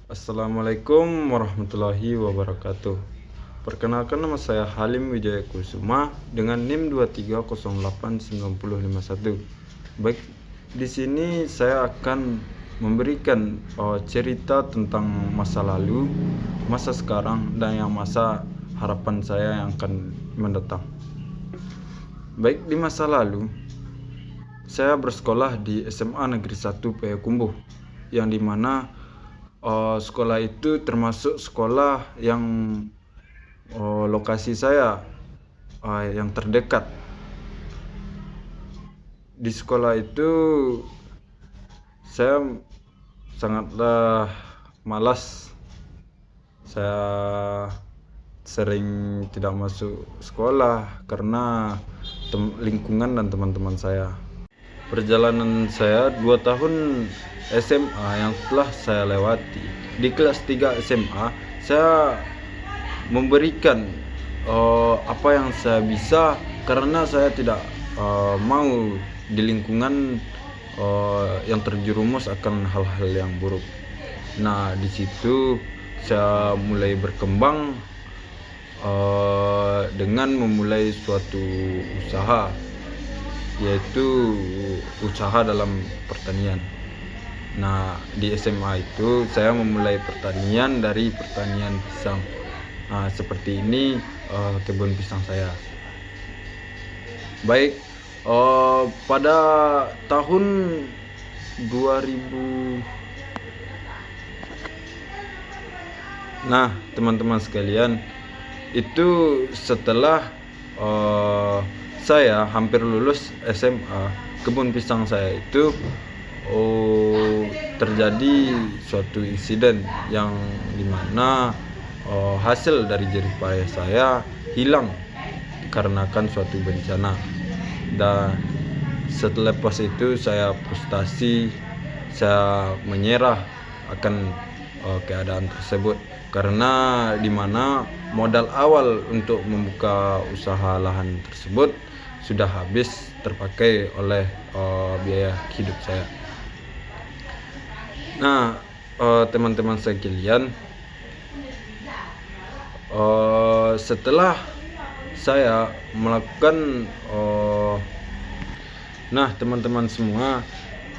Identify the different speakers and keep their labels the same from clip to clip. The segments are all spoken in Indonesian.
Speaker 1: Assalamualaikum warahmatullahi wabarakatuh. Perkenalkan, nama saya Halim Wijaya Kusuma dengan NIM 2308951. Baik, di sini saya akan memberikan cerita tentang masa lalu, masa sekarang, dan yang masa harapan saya yang akan mendatang. Baik, di masa lalu saya bersekolah di SMA Negeri 1 Payakumbuh, yang dimana sekolah itu termasuk sekolah yang lokasi saya yang terdekat. Di sekolah itu saya sangatlah malas. Saya sering tidak masuk sekolah karena lingkungan dan teman-teman saya. Perjalanan saya 2 tahun SMA yang telah saya lewati. Di kelas 3 SMA saya memberikan apa yang saya bisa, karena saya tidak mau di lingkungan yang terjerumus akan hal-hal yang buruk. Nah, di situ saya mulai berkembang dengan memulai suatu usaha, yaitu usaha dalam pertanian. Nah, di SMA itu saya memulai pertanian dari pertanian pisang. Nah, seperti ini kebun pisang saya. Baik, pada tahun 2000. Nah, teman-teman sekalian, itu setelah saya hampir lulus SMA, kebun pisang saya itu terjadi suatu insiden yang dimana hasil dari jerih payah saya hilang dikarenakan suatu bencana. Dan setelah pas itu saya frustasi, saya menyerah akan keadaan tersebut, karena dimana modal awal untuk membuka usaha lahan tersebut sudah habis terpakai oleh biaya hidup saya. Nah, teman-teman sekalian, setelah saya melakukan teman-teman semua,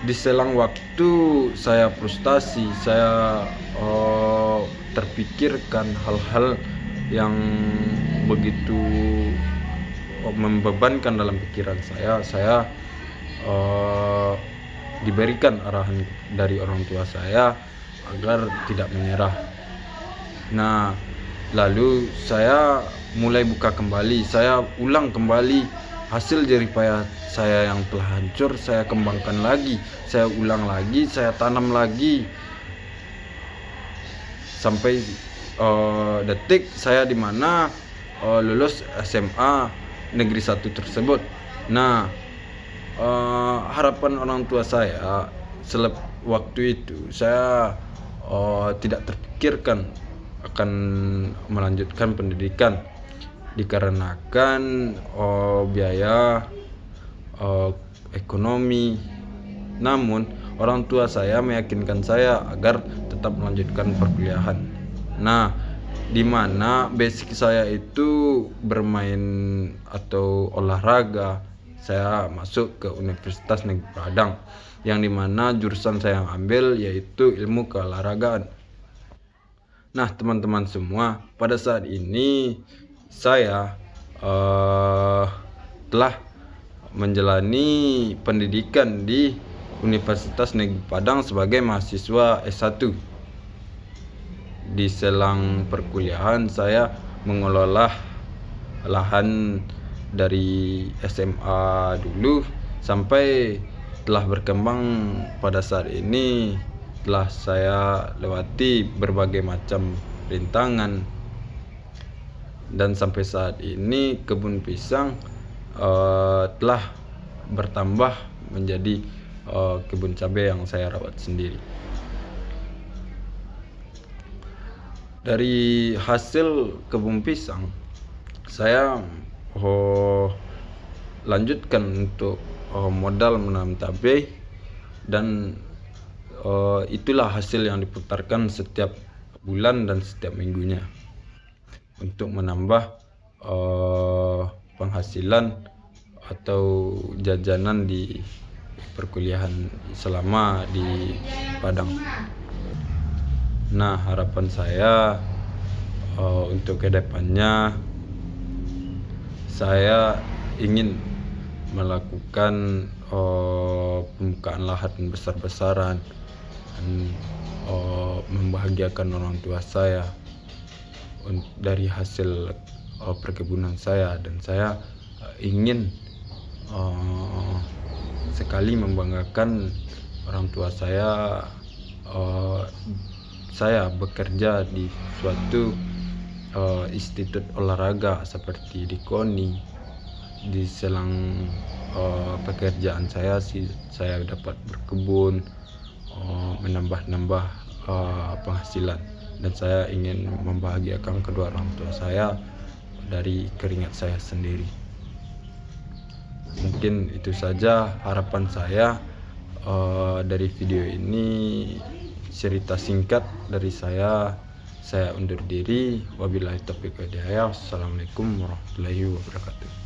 Speaker 1: di selang waktu saya frustasi, saya terpikirkan hal-hal yang begitu membebankan dalam pikiran saya diberikan arahan dari orang tua saya agar tidak menyerah. Nah, lalu saya mulai buka kembali, saya ulang kembali hasil jerih payah saya yang telah hancur. Saya kembangkan lagi, saya ulang lagi, saya tanam lagi sampai detik saya dimana lulus SMA Negeri 1 tersebut. Nah, harapan orang tua saya waktu itu, saya tidak terpikirkan akan melanjutkan pendidikan dikarenakan biaya ekonomi. Namun orang tua saya meyakinkan saya agar tetap melanjutkan perkuliahan. Nah, di mana basic saya itu bermain atau olahraga, saya masuk ke Universitas Negeri Padang, yang dimana jurusan saya yang ambil yaitu ilmu keolahragaan. Nah, teman-teman semua, pada saat ini saya telah menjalani pendidikan di Universitas Negeri Padang sebagai mahasiswa S1. Di selang perkuliahan saya mengelola lahan dari SMA dulu sampai telah berkembang pada saat ini. Telah saya lewati berbagai macam rintangan, dan sampai saat ini kebun pisang telah bertambah menjadi kebun cabai yang saya rawat sendiri. Dari hasil kebun pisang saya lanjutkan untuk modal menanam cabai, dan itulah hasil yang diputarkan setiap bulan dan setiap minggunya untuk menambah penghasilan atau jajanan di perkuliahan selama di Padang. Nah, harapan saya untuk kedepannya saya ingin melakukan pembukaan lahan besar-besaran dan membahagiakan orang tua saya dari hasil perkebunan saya, dan saya ingin sekali membanggakan orang tua saya. Saya bekerja di suatu institut olahraga seperti di KONI. Di selang pekerjaan saya saya dapat berkebun, menambah penghasilan, dan saya ingin membahagiakan kedua orang tua saya dari keringat saya sendiri. Mungkin itu saja harapan saya dari video ini. Cerita singkat dari saya undur diri. Wabillahi taufiq wal hidayah. Assalamualaikum warahmatullahi wabarakatuh.